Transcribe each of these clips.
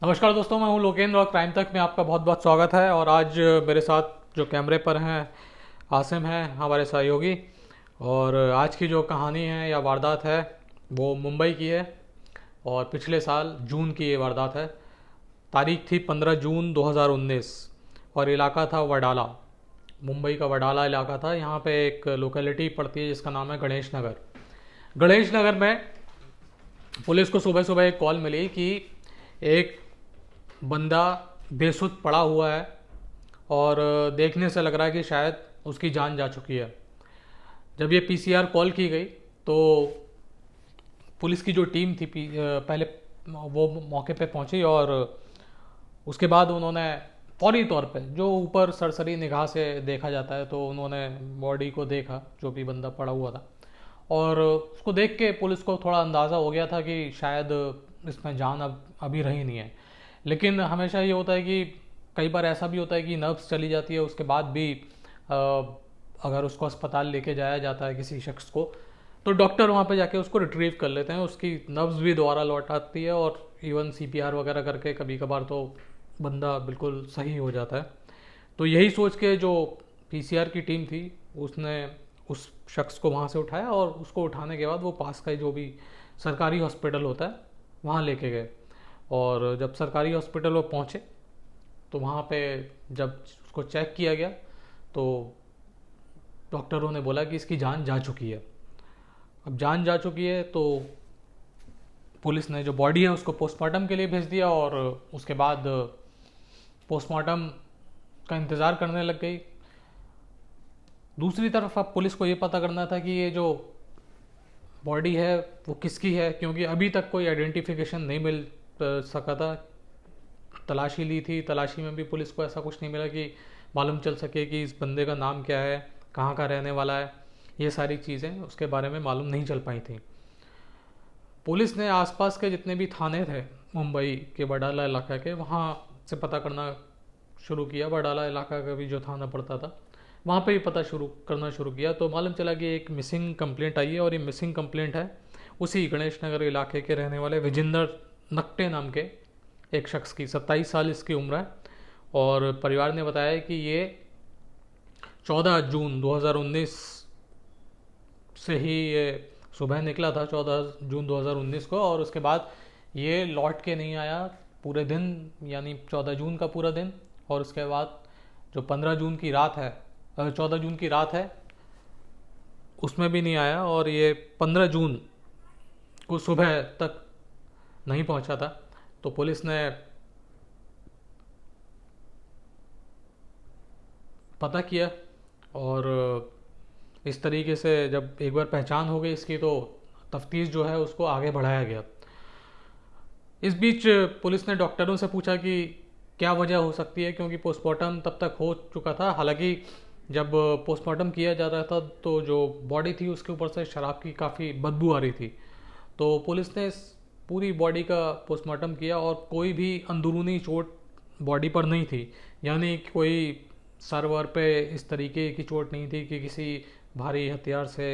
नमस्कार दोस्तों, मैं हूं लोकेंद्र और क्राइम तक में आपका बहुत बहुत स्वागत है। और आज मेरे साथ जो कैमरे पर हैं आसिम हैं, हमारे सहयोगी। और आज की जो कहानी है या वारदात है वो मुंबई की है और पिछले साल जून की ये वारदात है। तारीख थी 15 जून 2019 और इलाका था वडाला। मुंबई का वडाला इलाका था। यहाँ पे एक लोकेलिटी पड़ती है जिसका नाम है गणेश नगर। गणेश नगर में पुलिस को सुबह सुबह एक कॉल मिली कि एक बंदा बेसुध पड़ा हुआ है और देखने से लग रहा है कि शायद उसकी जान जा चुकी है। जब ये पीसीआर कॉल की गई तो पुलिस की जो टीम थी पहले वो मौके पे पहुंची और उसके बाद उन्होंने फौरी तौर पे जो ऊपर सरसरी निगाह से देखा जाता है तो उन्होंने बॉडी को देखा, जो भी बंदा पड़ा हुआ था। और उसको देख के पुलिस को थोड़ा अंदाज़ा हो गया था कि शायद इसमें जान अब अभी रही नहीं है। लेकिन हमेशा ये होता है कि कई बार ऐसा भी होता है कि नर्व्स चली जाती है, उसके बाद भी अगर उसको अस्पताल लेके जाया जाता है किसी शख्स को, तो डॉक्टर वहाँ पे जाके उसको रिट्रीव कर लेते हैं, उसकी नर्व्स भी दोबारा लौट आती है और इवन सीपीआर वगैरह करके कभी कभार तो बंदा बिल्कुल सही हो जाता है। तो यही सोच के जो पीसीआर की टीम थी उसने उस शख्स को वहाँ से उठाया और उसको उठाने के बाद वो पास का जो भी सरकारी हॉस्पिटल होता है वहाँ लेके गए। और जब सरकारी हॉस्पिटल वो पहुँचे तो वहाँ पे जब उसको चेक किया गया तो डॉक्टरों ने बोला कि इसकी जान जा चुकी है। अब जान जा चुकी है तो पुलिस ने जो बॉडी है उसको पोस्टमार्टम के लिए भेज दिया और उसके बाद पोस्टमार्टम का इंतज़ार करने लग गई। दूसरी तरफ अब पुलिस को ये पता करना था कि ये जो बॉडी है वो किसकी है, क्योंकि अभी तक कोई आइडेंटिफिकेशन नहीं मिल सका था। तलाशी ली थी, तलाशी में भी पुलिस को ऐसा कुछ नहीं मिला कि मालूम चल सके कि इस बंदे का नाम क्या है, कहाँ का रहने वाला है। ये सारी चीज़ें उसके बारे में मालूम नहीं चल पाई थी। पुलिस ने आसपास के जितने भी थाने थे मुंबई के वडाला इलाका के, वहाँ से पता करना शुरू किया। वडाला इलाका का भी जो थाना पड़ता था वहाँ पे भी पता शुरू करना शुरू किया तो मालूम चला कि एक मिसिंग कंप्लेंट आई है और ये मिसिंग कंप्लेंट है उसी गणेश नगर इलाके के रहने वाले विजेंद्र नकटे नाम के एक शख्स की। 27 साल इसकी उम्र है और परिवार ने बताया कि ये 14 जून 2019 से ही ये सुबह निकला था, 14 जून 2019 को, और उसके बाद ये लौट के नहीं आया पूरे दिन, यानी 14 जून का पूरा दिन। और उसके बाद जो 15 जून की रात है, 14 जून की रात है, उसमें भी नहीं आया और ये 15 जून को सुबह तक नहीं पहुंचा था। तो पुलिस ने पता किया और इस तरीके से जब एक बार पहचान हो गई इसकी तो तफ्तीश जो है उसको आगे बढ़ाया गया। इस बीच पुलिस ने डॉक्टरों से पूछा कि क्या वजह हो सकती है, क्योंकि पोस्टमार्टम तब तक हो चुका था। हालांकि जब पोस्टमार्टम किया जा रहा था तो जो बॉडी थी उसके ऊपर से शराब की काफ़ी बदबू आ रही थी। तो पुलिस ने इस पूरी बॉडी का पोस्टमार्टम किया और कोई भी अंदरूनी चोट बॉडी पर नहीं थी, यानी कोई सर वर पे इस तरीके की चोट नहीं थी कि किसी भारी हथियार से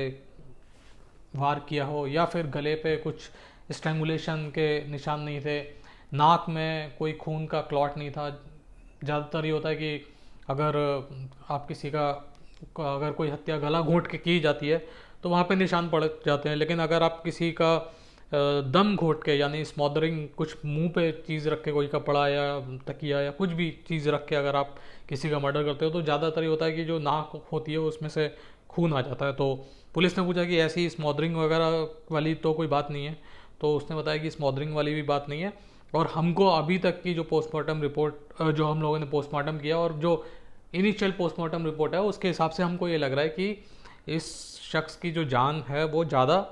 वार किया हो, या फिर गले पे कुछ स्ट्रैंगुलेशन के निशान नहीं थे। नाक में कोई खून का क्लॉट नहीं था। ज़्यादातर ये होता है कि अगर आप किसी का अगर कोई हत्या गला घोंट के की जाती है तो वहाँ पे निशान पड़ जाते हैं, लेकिन अगर आप किसी का दम घोट के, यानी स्मॉदरिंग, कुछ मुंह पे चीज़ रख के, कोई कपड़ा या तकिया या कुछ भी चीज़ रख के अगर आप किसी का मर्डर करते हो तो ज़्यादातर ये होता है कि जो नाक होती है उसमें से खून आ जाता है। तो पुलिस ने पूछा कि ऐसी स्मॉदरिंग वगैरह वाली तो कोई बात नहीं है, तो उसने बताया कि स्मॉदरिंग वाली भी बात नहीं है। और हमको अभी तक की जो पोस्टमार्टम रिपोर्ट जो हम लोगों ने पोस्टमार्टम किया और जो इनिशियल पोस्टमार्टम रिपोर्ट है उसके हिसाब से हमको ये लग रहा है कि इस शख्स की जो जान है वो ज़्यादा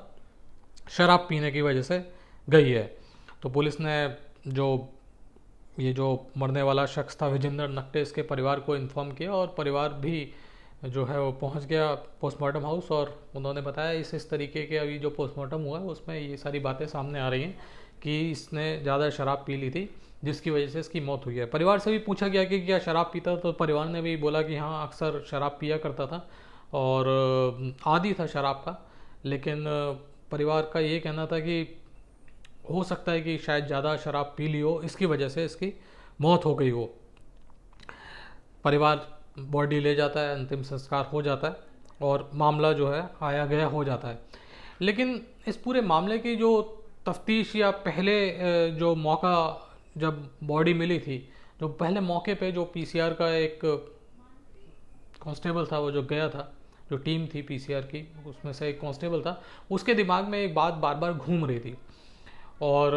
शराब पीने की वजह से गई है। तो पुलिस ने जो ये जो मरने वाला शख्स था विजेंद्र नकटे, इसके परिवार को इन्फॉर्म किया और परिवार भी जो है वो पहुंच गया पोस्टमार्टम हाउस। और उन्होंने बताया इस तरीके के अभी जो पोस्टमार्टम हुआ है उसमें ये सारी बातें सामने आ रही हैं कि इसने ज़्यादा शराब पी ली थी जिसकी वजह से इसकी मौत हुई है। परिवार से भी पूछा गया कि क्या शराब पीता, तो परिवार ने भी बोला कि हाँ, अक्सर शराब पिया करता था और आदी था शराब का। लेकिन परिवार का ये कहना था कि हो सकता है कि शायद ज़्यादा शराब पी ली हो, इसकी वजह से इसकी मौत हो गई हो। परिवार बॉडी ले जाता है, अंतिम संस्कार हो जाता है और मामला जो है आया गया हो जाता है। लेकिन इस पूरे मामले की जो तफ्तीश या पहले जो मौका जब बॉडी मिली थी, जो पहले मौके पे जो पीसीआर का एक कांस्टेबल था, वो जो गया था, जो टीम थी पीसीआर की उसमें से एक कांस्टेबल था, उसके दिमाग में एक बात बार बार घूम रही थी। और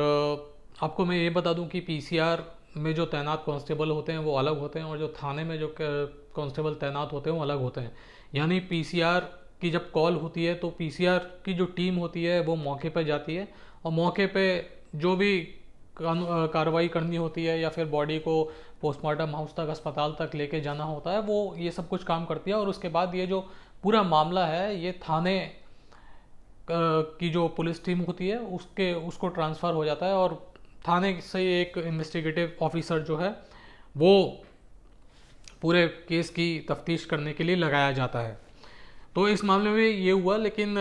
आपको मैं ये बता दूं कि पीसीआर में जो तैनात कांस्टेबल होते हैं वो अलग होते हैं और जो थाने में जो कांस्टेबल तैनात होते हैं वो अलग होते हैं। यानी पीसीआर की जब कॉल होती है तो पीसीआर की जो टीम होती है वो मौके पर जाती है और मौके पे जो भी कार्रवाई करनी होती है या फिर बॉडी को पोस्टमार्टम हाउस तक, अस्पताल तक लेके जाना होता है, वो ये सब कुछ काम करती है। और उसके बाद ये जो पूरा मामला है ये थाने की जो पुलिस टीम होती है उसको ट्रांसफ़र हो जाता है और थाने से एक इन्वेस्टिगेटिव ऑफिसर जो है वो पूरे केस की तफ्तीश करने के लिए लगाया जाता है। तो इस मामले में ये हुआ, लेकिन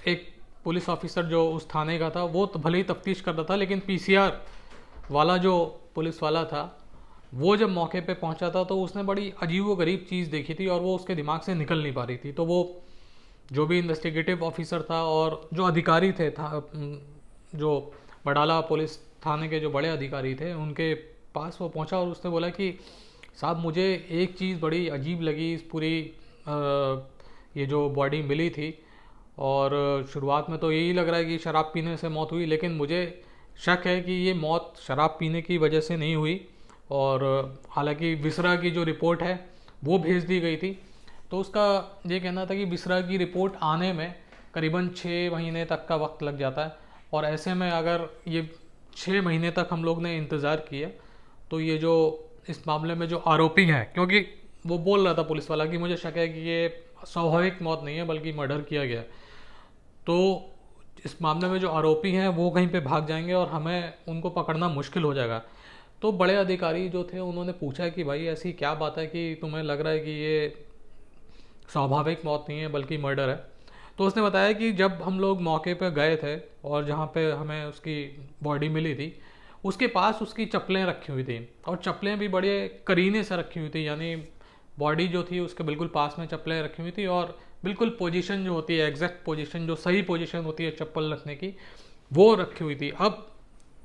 एक पुलिस ऑफिसर जो उस थाने का था वो तो भले ही तफ्तीश कर रहा था, लेकिन पीसीआर वाला जो पुलिस वाला था वो जब मौके पे पहुंचा था तो उसने बड़ी अजीब व गरीब चीज़ देखी थी और वो उसके दिमाग से निकल नहीं पा रही थी। तो वो जो भी इन्वेस्टिगेटिव ऑफिसर था और जो अधिकारी थे जो बडाला पुलिस थाने के जो बड़े अधिकारी थे उनके पास वो पहुंचा और उसने बोला कि साहब मुझे एक चीज़ बड़ी अजीब लगी इस पूरी ये जो बॉडी मिली थी, और शुरुआत में तो यही लग रहा है कि शराब पीने से मौत हुई, लेकिन मुझे शक है कि ये मौत शराब पीने की वजह से नहीं हुई। और हालांकि विसरा की जो रिपोर्ट है वो भेज दी गई थी, तो उसका ये कहना था कि विसरा की रिपोर्ट आने में करीबन 6 महीने तक का वक्त लग जाता है। और ऐसे में अगर ये 6 महीने तक हम लोग ने इंतज़ार किया तो ये जो इस मामले में जो आरोपी हैं, क्योंकि वो बोल रहा था पुलिस वाला कि मुझे शक है कि ये स्वाभाविक मौत नहीं है बल्कि मर्डर किया गया है, तो इस मामले में जो आरोपी हैं वो कहीं पे भाग जाएंगे और हमें उनको पकड़ना मुश्किल हो जाएगा। तो बड़े अधिकारी जो थे उन्होंने पूछा कि भाई ऐसी क्या बात है कि तुम्हें लग रहा है कि ये स्वाभाविक मौत नहीं है बल्कि मर्डर है। तो उसने बताया कि जब हम लोग मौके पर गए थे और जहाँ पे हमें उसकी बॉडी मिली थी उसके पास उसकी चप्पलें रखी हुई थी और चप्पलें भी बड़े करीने से रखी हुई थी, यानी बॉडी जो थी उसके बिल्कुल पास में चप्पलें रखी हुई थी और बिल्कुल पोजीशन जो होती है, एग्जैक्ट पोजीशन, जो सही पोजीशन होती है चप्पल रखने की, वो रखी हुई थी। अब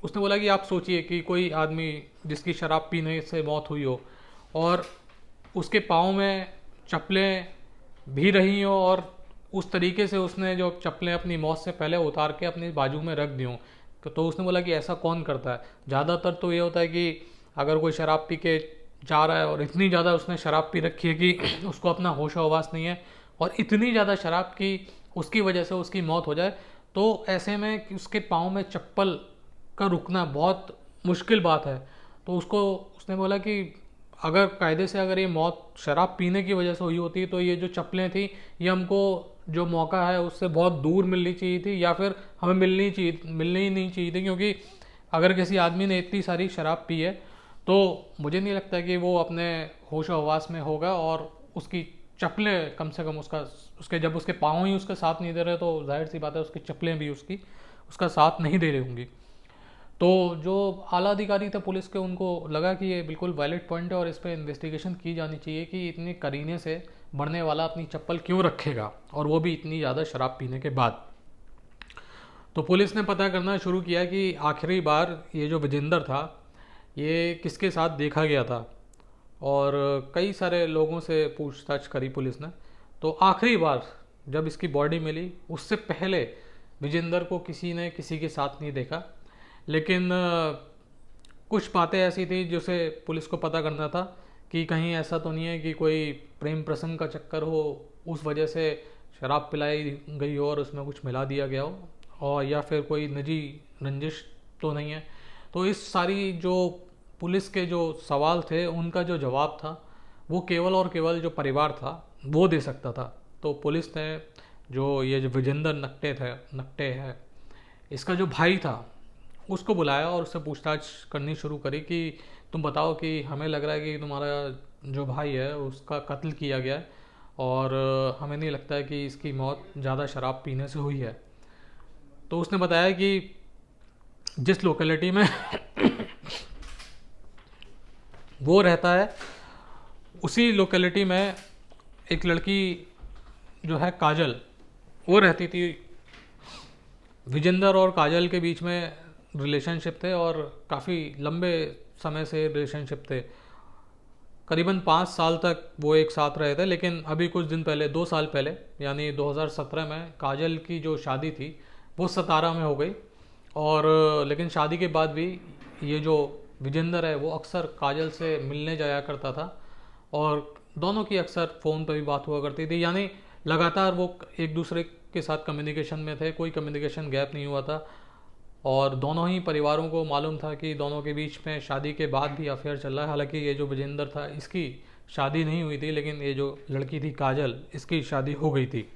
उसने बोला कि आप सोचिए कि कोई आदमी जिसकी शराब पीने से मौत हुई हो और उसके पाँव में चप्पलें भी रही हो और उस तरीके से उसने जो चप्पलें अपनी मौत से पहले उतार के अपनी बाजू में रख दी हों, तो उसने बोला कि ऐसा कौन करता है। ज़्यादातर तो ये होता है कि अगर कोई शराब पी के जा रहा है और इतनी ज़्यादा उसने शराब पी रखी है कि उसको अपना होश हवास नहीं है और इतनी ज़्यादा शराब की उसकी वजह से उसकी मौत हो जाए, तो ऐसे में उसके पाँव में चप्पल का रुकना बहुत मुश्किल बात है। तो उसने बोला कि अगर कायदे से अगर ये मौत शराब पीने की वजह से हुई होती तो ये जो चप्पलें थी ये हमको जो मौका है उससे बहुत दूर मिलनी चाहिए थी या फिर हमें मिलनी ही नहीं चाहिए थी, क्योंकि अगर किसी आदमी ने इतनी सारी शराब पी है तो मुझे नहीं लगता कि वो अपने होश हवास में होगा और उसकी चप्पलें कम से कम उसके जब उसके पाँव ही उसका साथ नहीं दे रहे तो जाहिर सी बात है उसकी चप्पलें भी उसका साथ नहीं दे रही होंगी। तो जो आला अधिकारी थे पुलिस के उनको लगा कि ये बिल्कुल वैलिड पॉइंट है और इस पर इन्वेस्टिगेशन की जानी चाहिए कि इतने करीने से बढ़ने वाला अपनी चप्पल क्यों रखेगा और वो भी इतनी ज़्यादा शराब पीने के बाद। तो पुलिस ने पता करना शुरू किया कि आखिरी बार ये जो विजेंदर था ये किसके साथ देखा गया था और कई सारे लोगों से पूछताछ करी पुलिस ने। तो आखिरी बार जब इसकी बॉडी मिली उससे पहले विजेंदर को किसी ने किसी के साथ नहीं देखा, लेकिन कुछ बातें ऐसी थी जिसे पुलिस को पता करना था कि कहीं ऐसा तो नहीं है कि कोई प्रेम प्रसंग का चक्कर हो, उस वजह से शराब पिलाई गई हो और उसमें कुछ मिला दिया गया हो, और या फिर कोई निजी रंजिश तो नहीं है। तो इस सारी जो पुलिस के जो सवाल थे उनका जो जवाब था वो केवल और केवल जो परिवार था वो दे सकता था। तो पुलिस ने जो विजेंदर नकटे है इसका जो भाई था उसको बुलाया और उससे पूछताछ करनी शुरू करी कि तुम बताओ कि हमें लग रहा है कि तुम्हारा जो भाई है उसका कत्ल किया गया है और हमें नहीं लगता है कि इसकी मौत ज़्यादा शराब पीने से हुई है। तो उसने बताया कि जिस लोकेलिटी में वो रहता है, उसी लोकेलिटी में एक लड़की जो है काजल, वो रहती थी। विजेंदर और काजल के बीच में रिलेशनशिप थे और काफ़ी लंबे समय से रिलेशनशिप थे। करीबन 5 साल तक वो एक साथ रहे थे, लेकिन अभी कुछ दिन पहले, 2 साल पहले, यानी 2017 में काजल की जो शादी थी वो सतारा में हो गई। और लेकिन शादी के बाद भी ये जो विजेंदर है वो अक्सर काजल से मिलने जाया करता था और दोनों की अक्सर फ़ोन पर भी बात हुआ करती थी। यानी लगातार वो एक दूसरे के साथ कम्युनिकेशन में थे, कोई कम्युनिकेशन गैप नहीं हुआ था। और दोनों ही परिवारों को मालूम था कि दोनों के बीच में शादी के बाद भी अफेयर चल रहा है। हालांकि ये जो विजेंदर था इसकी शादी नहीं हुई थी, लेकिन ये जो लड़की थी काजल, इसकी शादी हो गई थी।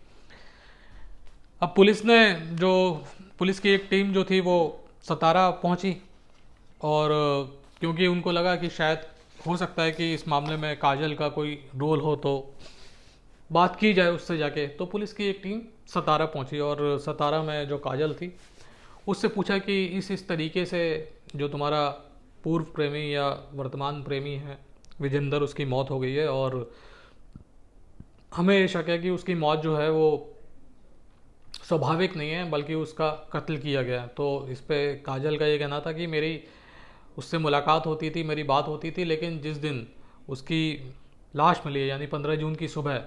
अब पुलिस की एक टीम जो थी वो सतारा पहुंची और क्योंकि उनको लगा कि शायद हो सकता है कि इस मामले में काजल का कोई रोल हो, तो बात की जाए उससे जाके। तो पुलिस की एक टीम सतारा पहुंची और सतारा में जो काजल थी उससे पूछा कि इस तरीके से जो तुम्हारा पूर्व प्रेमी या वर्तमान प्रेमी है विजेंदर, उसकी मौत हो गई है और हमें ये शक है कि उसकी मौत जो है वो स्वाभाविक नहीं है बल्कि उसका कत्ल किया गया है। तो इस पे काजल का ये कहना था कि मेरी उससे मुलाकात होती थी, मेरी बात होती थी, लेकिन जिस दिन उसकी लाश मिली है यानी 15 जून की सुबह,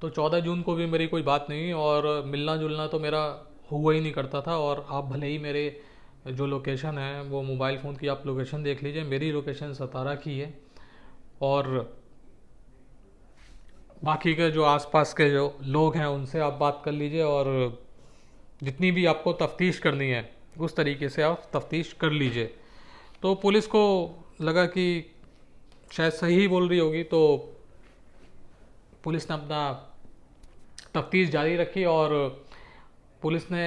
तो 14 जून को भी मेरी कोई बात नहीं हुई और मिलना जुलना तो मेरा हुआ ही नहीं करता था। और आप भले ही मेरे जो लोकेशन है वो मोबाइल फ़ोन की आप लोकेशन देख लीजिए, मेरी लोकेशन सतारा की है और बाकी के जो आसपास के जो लोग हैं उनसे आप बात कर लीजिए और जितनी भी आपको तफ्तीश करनी है उस तरीके से आप तफ्तीश कर लीजिए। तो पुलिस को लगा कि शायद सही ही बोल रही होगी, तो पुलिस ने अपना तफ्तीश जारी रखी और पुलिस ने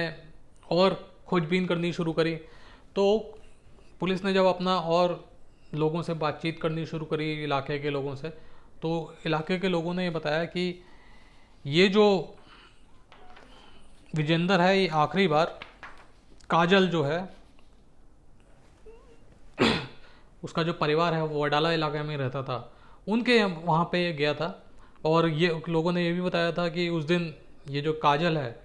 और खोजबीन करनी शुरू करी। तो पुलिस ने जब अपना और लोगों से बातचीत करनी शुरू करी, इलाके के लोगों से, तो इलाके के लोगों ने ये बताया कि ये जो विजेंदर है ये आखिरी बार काजल जो है उसका जो परिवार है वो वडाला इलाके में रहता था, उनके वहाँ पे गया था। और ये लोगों ने ये भी बताया था कि उस दिन ये जो काजल है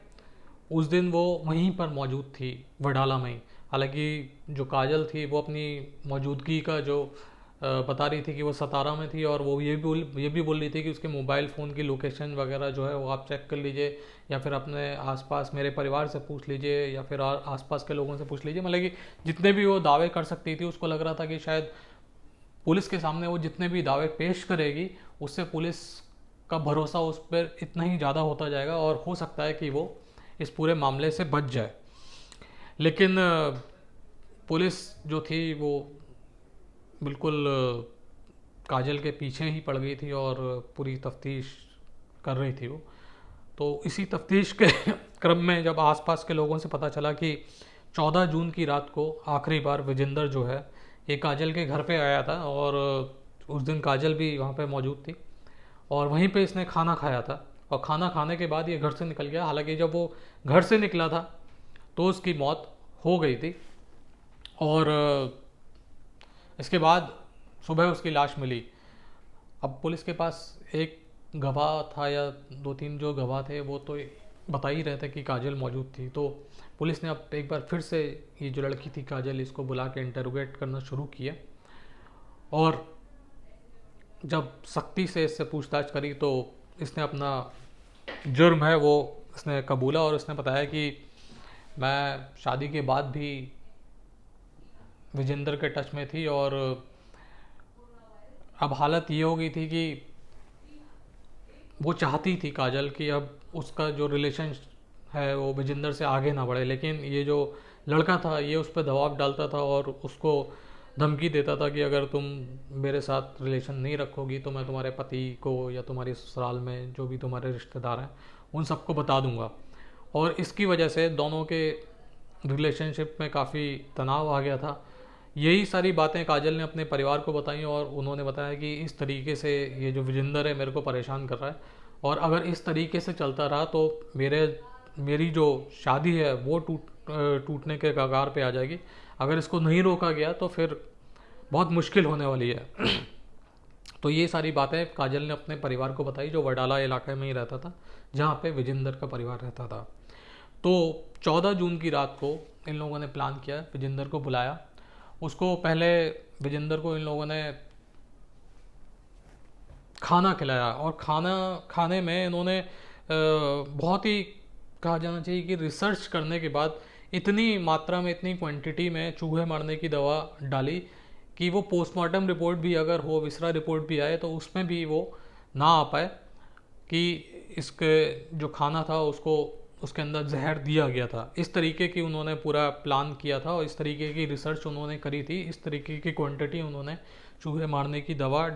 उस दिन वो वहीं पर मौजूद थी, वडाला में ही। हालांकि जो काजल थी वो अपनी मौजूदगी का जो बता रही थी कि वो सतारा में थी और वो ये भी बोल रही थी कि उसके मोबाइल फ़ोन की लोकेशन वगैरह जो है वो आप चेक कर लीजिए या फिर अपने आसपास मेरे परिवार से पूछ लीजिए या फिर आसपास के लोगों से पूछ लीजिए। मतलब कि जितने भी वो दावे कर सकती थी, उसको लग रहा था कि शायद पुलिस के सामने वो जितने भी दावे पेश करेगी उससे पुलिस का भरोसा उस पर इतना ही ज़्यादा होता जाएगा और हो सकता है कि वो इस पूरे मामले से बच जाए। लेकिन पुलिस जो थी वो बिल्कुल काजल के पीछे ही पड़ गई थी और पूरी तफ्तीश कर रही थी वो। तो इसी तफ्तीश के क्रम में जब आसपास के लोगों से पता चला कि 14 जून की रात को आखिरी बार विजेंदर जो है ये काजल के घर पे आया था और उस दिन काजल भी वहाँ पे मौजूद थी और वहीं पे इसने खाना खाया था और खाना खाने के बाद ये घर से निकल गया। हालांकि जब वो घर से निकला था तो उसकी मौत हो गई थी और इसके बाद सुबह उसकी लाश मिली। अब पुलिस के पास एक गवाह था या 2-3 जो गवाह थे वो तो बता ही रहे थे कि काजल मौजूद थी। तो पुलिस ने अब एक बार फिर से ये जो लड़की थी काजल, इसको बुला के इंटरोगेट करना शुरू किया और जब सख्ती से इससे पूछताछ करी तो इसने अपना जुर्म है वो इसने कबूला और इसने बताया कि मैं शादी के बाद भी विजेंदर के टच में थी और अब हालत ये हो गई थी कि वो चाहती थी काजल कि अब उसका जो रिलेशन है वो विजेंदर से आगे ना बढ़े, लेकिन ये जो लड़का था ये उस पर दबाव डालता था और उसको धमकी देता था कि अगर तुम मेरे साथ रिलेशन नहीं रखोगी तो मैं तुम्हारे पति को या तुम्हारे ससुराल में जो भी तुम्हारे रिश्तेदार हैं उन सबको बता दूंगा। और इसकी वजह से दोनों के रिलेशनशिप में काफ़ी तनाव आ गया था। यही सारी बातें काजल ने अपने परिवार को बताई और उन्होंने बताया कि इस तरीके से ये जो विजेंदर है मेरे को परेशान कर रहा है और अगर इस तरीके से चलता रहा तो मेरी जो शादी है वो टूटने के कगार पे आ जाएगी। अगर इसको नहीं रोका गया तो फिर बहुत मुश्किल होने वाली है। तो ये सारी बातें काजल ने अपने परिवार को बताई, जो वडाला इलाके में ही रहता था, जहाँ पे विजेंदर का परिवार रहता था। तो 14 जून की रात को इन लोगों ने प्लान किया, विजेंदर को बुलाया। उसको पहले विजेंदर को इन लोगों ने खाना खिलाया, और खाना खाने में इन्होंने बहुत ही, कहा जाना चाहिए कि रिसर्च करने के बाद इतनी मात्रा में, इतनी क्वांटिटी में चूहे मारने की दवा डाली कि वो पोस्टमार्टम रिपोर्ट भी अगर हो, विसरा रिपोर्ट भी आए, तो उसमें भी वो ना आ पाए कि इसके जो खाना था उसको, उसके अंदर जहर दिया गया था। इस तरीके की उन्होंने पूरा प्लान किया था और इस तरीके की रिसर्च उन्होंने करी थी। इस तरीके की क्वांटिटी उन्होंने चूहे मारने की दवा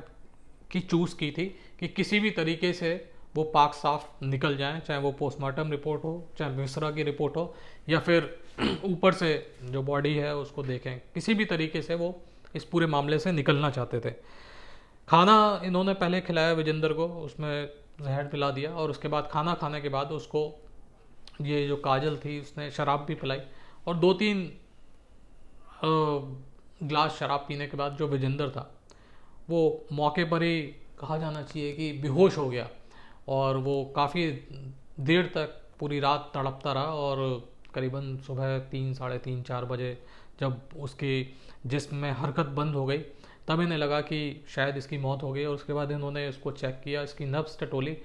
की चूज़ की थी कि किसी भी तरीके से वो पाक साफ निकल जाए, चाहे वो पोस्टमार्टम रिपोर्ट हो, चाहे विसरा की रिपोर्ट हो, या फिर ऊपर से जो बॉडी है उसको देखें। किसी भी तरीके से वो इस पूरे मामले से निकलना चाहते थे। खाना इन्होंने पहले खिलाया विजेंदर को, उसमें जहर पिला दिया, और उसके बाद खाना खाने के बाद उसको, ये जो काजल थी, उसने शराब भी पिलाई। और 2-3 ग्लास शराब पीने के बाद जो विजेंदर था वो मौके पर ही, कहा जाना चाहिए कि बेहोश हो गया, और वो काफ़ी देर तक, पूरी रात तड़पता रहा। और करीबन सुबह 3, साढ़े 3, 4 बजे जब उसकी जिस्म में हरकत बंद हो गई, तब इन्हें लगा कि शायद इसकी मौत हो गई। और उसके बाद इन्होंने इसको चेक किया, इसकी नब्ज़ टटोली।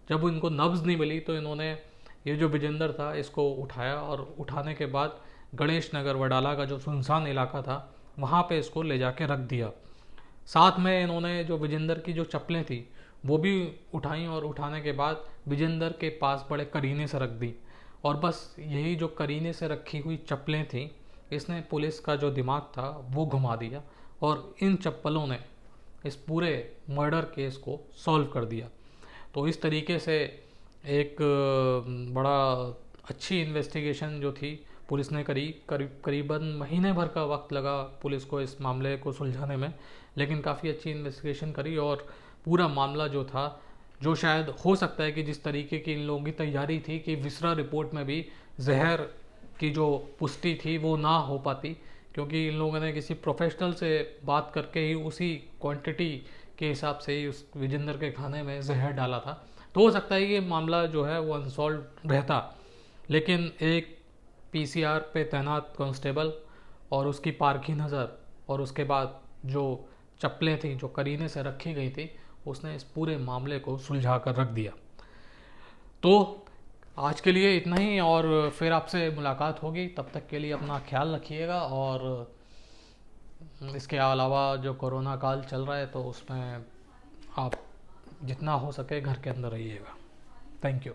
जब इनको नब्ज़ नहीं मिली तो इन्होंने ये जो विजेंदर था इसको उठाया, और उठाने के बाद गणेश नगर वडाला का जो सुनसान इलाका था वहाँ पे इसको ले जाके रख दिया। साथ में इन्होंने जो विजेंदर की जो चप्पलें थी वो भी उठाई, और उठाने के बाद विजेंदर के पास बड़े करीने से रख दी। और बस यही जो करीने से रखी हुई चप्पलें थी, इसने पुलिस का जो दिमाग था वो घुमा दिया, और इन चप्पलों ने इस पूरे मर्डर केस को सॉल्व कर दिया। तो इस तरीके से एक बड़ा अच्छी इन्वेस्टिगेशन जो थी पुलिस ने करी। करीबन महीने भर का वक्त लगा पुलिस को इस मामले को सुलझाने में, लेकिन काफ़ी अच्छी इन्वेस्टिगेशन करी। और पूरा मामला जो था, जो शायद हो सकता है कि जिस तरीके की इन लोगों की तैयारी थी कि विसरा रिपोर्ट में भी जहर की जो पुष्टि थी वो ना हो पाती, क्योंकि इन लोगों ने किसी प्रोफेशनल से बात करके ही उसी क्वांटिटी के हिसाब से ही उस विजेंदर के खाने में जहर डाला था। तो हो सकता है कि मामला जो है वो अनसॉल्व रहता, लेकिन एक पीसीआर पे तैनात कांस्टेबल और उसकी पारखी नज़र, और उसके बाद जो चप्पलें थी जो करीने से रखी गई थी, उसने इस पूरे मामले को सुलझा कर रख दिया। तो आज के लिए इतना ही, और फिर आपसे मुलाकात होगी। तब तक के लिए अपना ख्याल रखिएगा, और इसके अलावा जो कोरोना काल चल रहा है तो उसमें आप जितना हो सके घर के अंदर रहिएगा। Thank you.